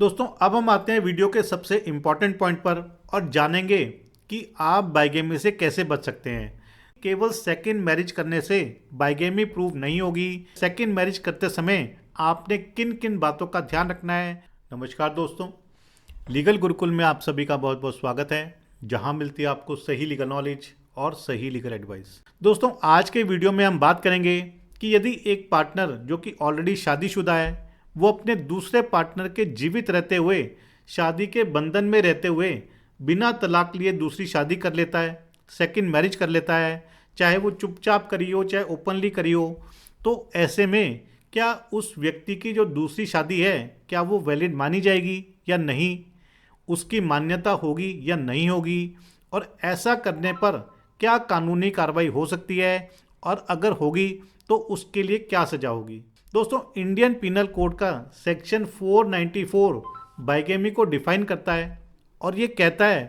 दोस्तों अब हम आते हैं वीडियो के सबसे इम्पॉर्टेंट पॉइंट पर और जानेंगे कि आप बाइगेमी से कैसे बच सकते हैं। केवल सेकंड मैरिज करने से बाइगेमी प्रूव नहीं होगी। सेकंड मैरिज करते समय आपने किन किन बातों का ध्यान रखना है। नमस्कार दोस्तों, लीगल गुरुकुल में आप सभी का बहुत बहुत स्वागत है, जहां मिलती है आपको सही लीगल नॉलेज और सही लीगल एडवाइस। दोस्तों आज के वीडियो में हम बात करेंगे कि यदि एक पार्टनर जो कि ऑलरेडी शादीशुदा है वो अपने दूसरे पार्टनर के जीवित रहते हुए शादी के बंधन में रहते हुए बिना तलाक लिए दूसरी शादी कर लेता है, सेकंड मैरिज कर लेता है, चाहे वो चुपचाप करी हो चाहे ओपनली करी हो, तो ऐसे में क्या उस व्यक्ति की जो दूसरी शादी है क्या वो वैलिड मानी जाएगी या नहीं, उसकी मान्यता होगी या नहीं होगी, और ऐसा करने पर क्या कानूनी कार्रवाई हो सकती है, और अगर होगी तो उसके लिए क्या सजा होगी। दोस्तों इंडियन पिनल कोड का सेक्शन 494 बाइगेमी को डिफाइन करता है और ये कहता है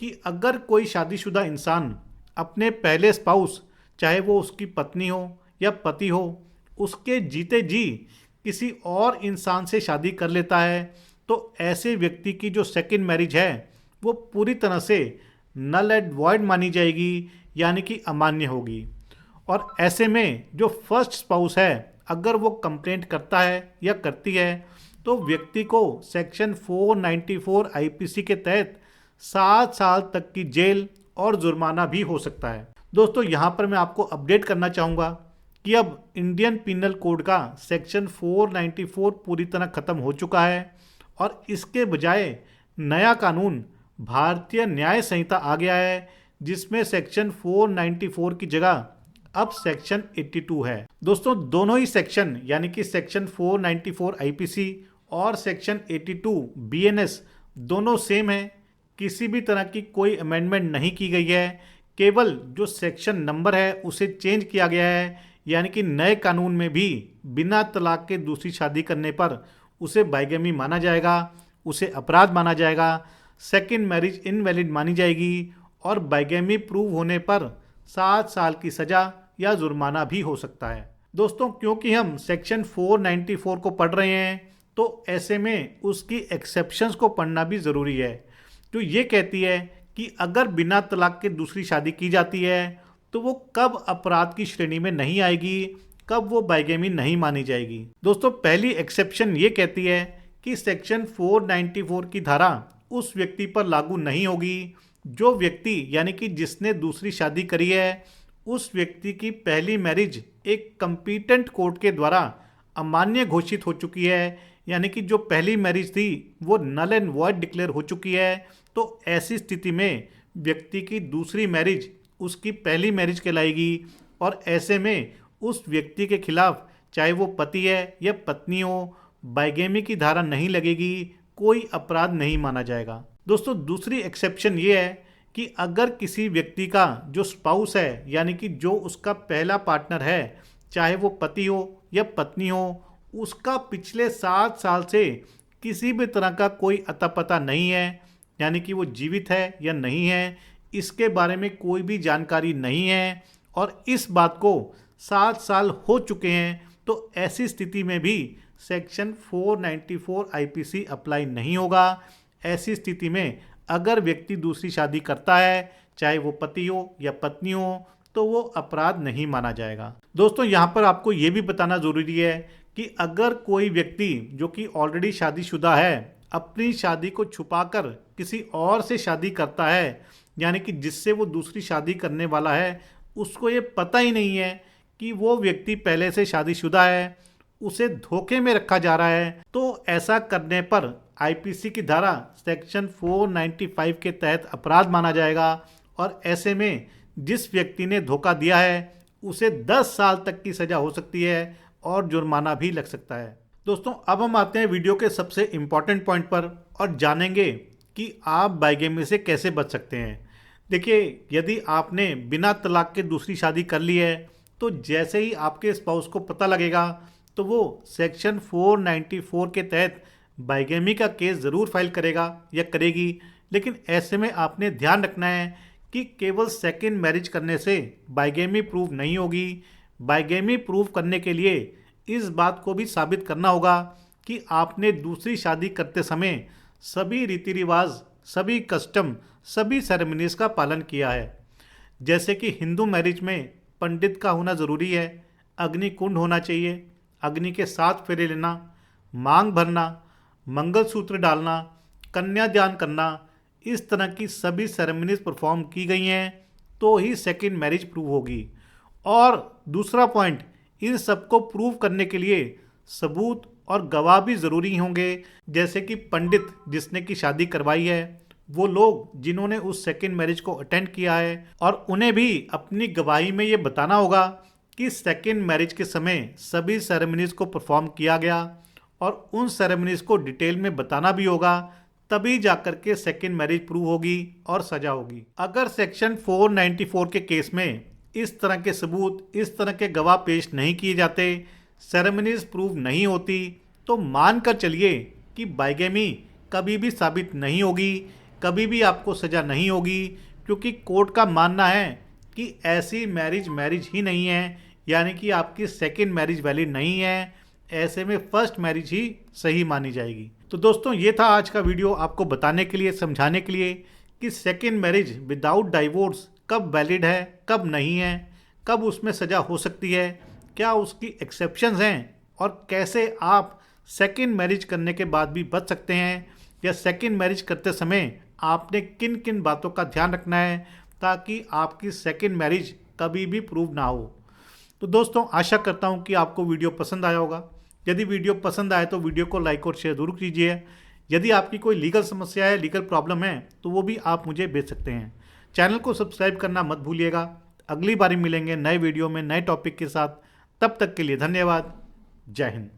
कि अगर कोई शादीशुदा इंसान अपने पहले स्पाउस, चाहे वो उसकी पत्नी हो या पति हो, उसके जीते जी किसी और इंसान से शादी कर लेता है तो ऐसे व्यक्ति की जो सेकंड मैरिज है वो पूरी तरह से नल एंड वॉइड मानी जाएगी, यानी कि अमान्य होगी। और ऐसे में जो फर्स्ट स्पाउस है अगर वो कंप्लेंट करता है या करती है तो व्यक्ति को सेक्शन 494 आईपीसी के तहत 7 साल तक की जेल और जुर्माना भी हो सकता है। दोस्तों यहाँ पर मैं आपको अपडेट करना चाहूँगा कि अब इंडियन पिनल कोड का सेक्शन 494 पूरी तरह ख़त्म हो चुका है और इसके बजाय नया कानून भारतीय न्याय संहिता आ गया है, जिसमें सेक्शन 494 की जगह अब सेक्शन 82 है। दोस्तों दोनों ही सेक्शन यानी कि सेक्शन 494 आईपीसी और सेक्शन 82 बीएनएस दोनों सेम है, किसी भी तरह की कोई अमेंडमेंट नहीं की गई है, केवल जो सेक्शन नंबर है उसे चेंज किया गया है। यानी कि नए कानून में भी बिना तलाक के दूसरी शादी करने पर उसे बाइगेमी माना जाएगा, उसे अपराध माना जाएगा, सेकंड मैरिज इनवैलिड मानी जाएगी और बाइगेमी प्रूव होने पर 7 साल की सज़ा या जुर्माना भी हो सकता है। दोस्तों क्योंकि हम सेक्शन 494 को पढ़ रहे हैं तो ऐसे में उसकी एक्सेप्शंस को पढ़ना भी ज़रूरी है, जो ये कहती है कि अगर बिना तलाक के दूसरी शादी की जाती है तो वो कब अपराध की श्रेणी में नहीं आएगी, कब वो बाइगेमी नहीं मानी जाएगी। दोस्तों पहली एक्सेप्शन ये कहती है कि सेक्शन 494 की धारा उस व्यक्ति पर लागू नहीं होगी जो व्यक्ति यानी कि जिसने दूसरी शादी करी है उस व्यक्ति की पहली मैरिज एक कंपीटेंट कोर्ट के द्वारा अमान्य घोषित हो चुकी है, यानी कि जो पहली मैरिज थी वो नल एंड वॉइड डिक्लेयर हो चुकी है। तो ऐसी स्थिति में व्यक्ति की दूसरी मैरिज उसकी पहली मैरिज कहलाएगी और ऐसे में उस व्यक्ति के खिलाफ चाहे वो पति है या पत्नी हो, बाइगेमी की धारा नहीं लगेगी, कोई अपराध नहीं माना जाएगा। दोस्तों दूसरी एक्सेप्शन ये है कि अगर किसी व्यक्ति का जो स्पाउस है यानी कि जो उसका पहला पार्टनर है, चाहे वो पति हो या पत्नी हो, उसका पिछले 7 साल से किसी भी तरह का कोई अता पता नहीं है, यानी कि वो जीवित है या नहीं है, इसके बारे में कोई भी जानकारी नहीं है और इस बात को 7 साल हो चुके हैं, तो ऐसी स्थिति में भी सेक्शन 494 आईपीसी अप्लाई नहीं होगा। ऐसी स्थिति में अगर व्यक्ति दूसरी शादी करता है, चाहे वो पति हो या पत्नी हो, तो वो अपराध नहीं माना जाएगा। दोस्तों यहाँ पर आपको ये भी बताना ज़रूरी है कि अगर कोई व्यक्ति जो कि ऑलरेडी शादीशुदा है अपनी शादी को छुपाकर किसी और से शादी करता है, यानी कि जिससे वो दूसरी शादी करने वाला है उसको ये पता ही नहीं है कि वो व्यक्ति पहले से शादीशुदा है, उसे धोखे में रखा जा रहा है, तो ऐसा करने पर आईपीसी की धारा सेक्शन 495 के तहत अपराध माना जाएगा और ऐसे में जिस व्यक्ति ने धोखा दिया है उसे 10 साल तक की सज़ा हो सकती है और जुर्माना भी लग सकता है। दोस्तों अब हम आते हैं वीडियो के सबसे इम्पॉर्टेंट पॉइंट पर और जानेंगे कि आप बाइगेमी से कैसे बच सकते हैं। देखिए यदि आपने बिना तलाक के दूसरी शादी कर ली है तो जैसे ही आपके स्पाउस को पता लगेगा तो वो सेक्शन 494 के तहत बाइगेमी का केस ज़रूर फाइल करेगा या करेगी, लेकिन ऐसे में आपने ध्यान रखना है कि केवल सेकंड मैरिज करने से बाइगेमी प्रूव नहीं होगी। बाइगेमी प्रूव करने के लिए इस बात को भी साबित करना होगा कि आपने दूसरी शादी करते समय सभी रीति रिवाज, सभी कस्टम, सभी सेरेमनीज का पालन किया है। जैसे कि हिंदू मैरिज में पंडित का होना ज़रूरी है, अग्नि कुंड होना चाहिए, अग्नि के 7 फेरे लेना, मांग भरना, मंगलसूत्र डालना, कन्यादान करना, इस तरह की सभी सेरेमनीज परफॉर्म की गई हैं तो ही सेकंड मैरिज प्रूव होगी। और दूसरा पॉइंट, इन सबको प्रूव करने के लिए सबूत और गवाह भी ज़रूरी होंगे। जैसे कि पंडित जिसने की शादी करवाई है, वो लोग जिन्होंने उस सेकंड मैरिज को अटेंड किया है, और उन्हें भी अपनी गवाही में ये बताना होगा कि सेकंड मैरिज के समय सभी सेरेमनीज को परफॉर्म किया गया, और उन सेरेमनीज को डिटेल में बताना भी होगा, तभी जाकर के सेकंड मैरिज प्रूव होगी और सजा होगी। अगर सेक्शन 494 के केस में इस तरह के सबूत, इस तरह के गवाह पेश नहीं किए जाते, सेरेमनीज प्रूव नहीं होती, तो मान कर चलिए कि बाइगेमी कभी भी साबित नहीं होगी, कभी भी आपको सज़ा नहीं होगी, क्योंकि कोर्ट का मानना है कि ऐसी मैरिज ही नहीं है, यानी कि आपकी सेकंड मैरिज वैलिड नहीं है। ऐसे में फर्स्ट मैरिज ही सही मानी जाएगी। तो दोस्तों, ये था आज का वीडियो आपको बताने के लिए, समझाने के लिए कि सेकंड मैरिज विदाउट डाइवोर्स कब वैलिड है, कब नहीं है, कब उसमें सज़ा हो सकती है, क्या उसकी एक्सेप्शंस हैं, और कैसे आप सेकंड मैरिज करने के बाद भी बच सकते हैं, या सेकंड मैरिज करते समय आपने किन किन बातों का ध्यान रखना है ताकि आपकी सेकंड मैरिज कभी भी प्रूव ना हो। तो दोस्तों, आशा करता हूँ कि आपको वीडियो पसंद आया होगा। यदि वीडियो पसंद आए तो वीडियो को लाइक और शेयर जरूर कीजिए। यदि आपकी कोई लीगल समस्या है, लीगल प्रॉब्लम है, तो वो भी आप मुझे भेज सकते हैं। चैनल को सब्सक्राइब करना मत भूलिएगा। अगली बारी मिलेंगे नए वीडियो में नए टॉपिक के साथ। तब तक के लिए धन्यवाद। जय हिंद।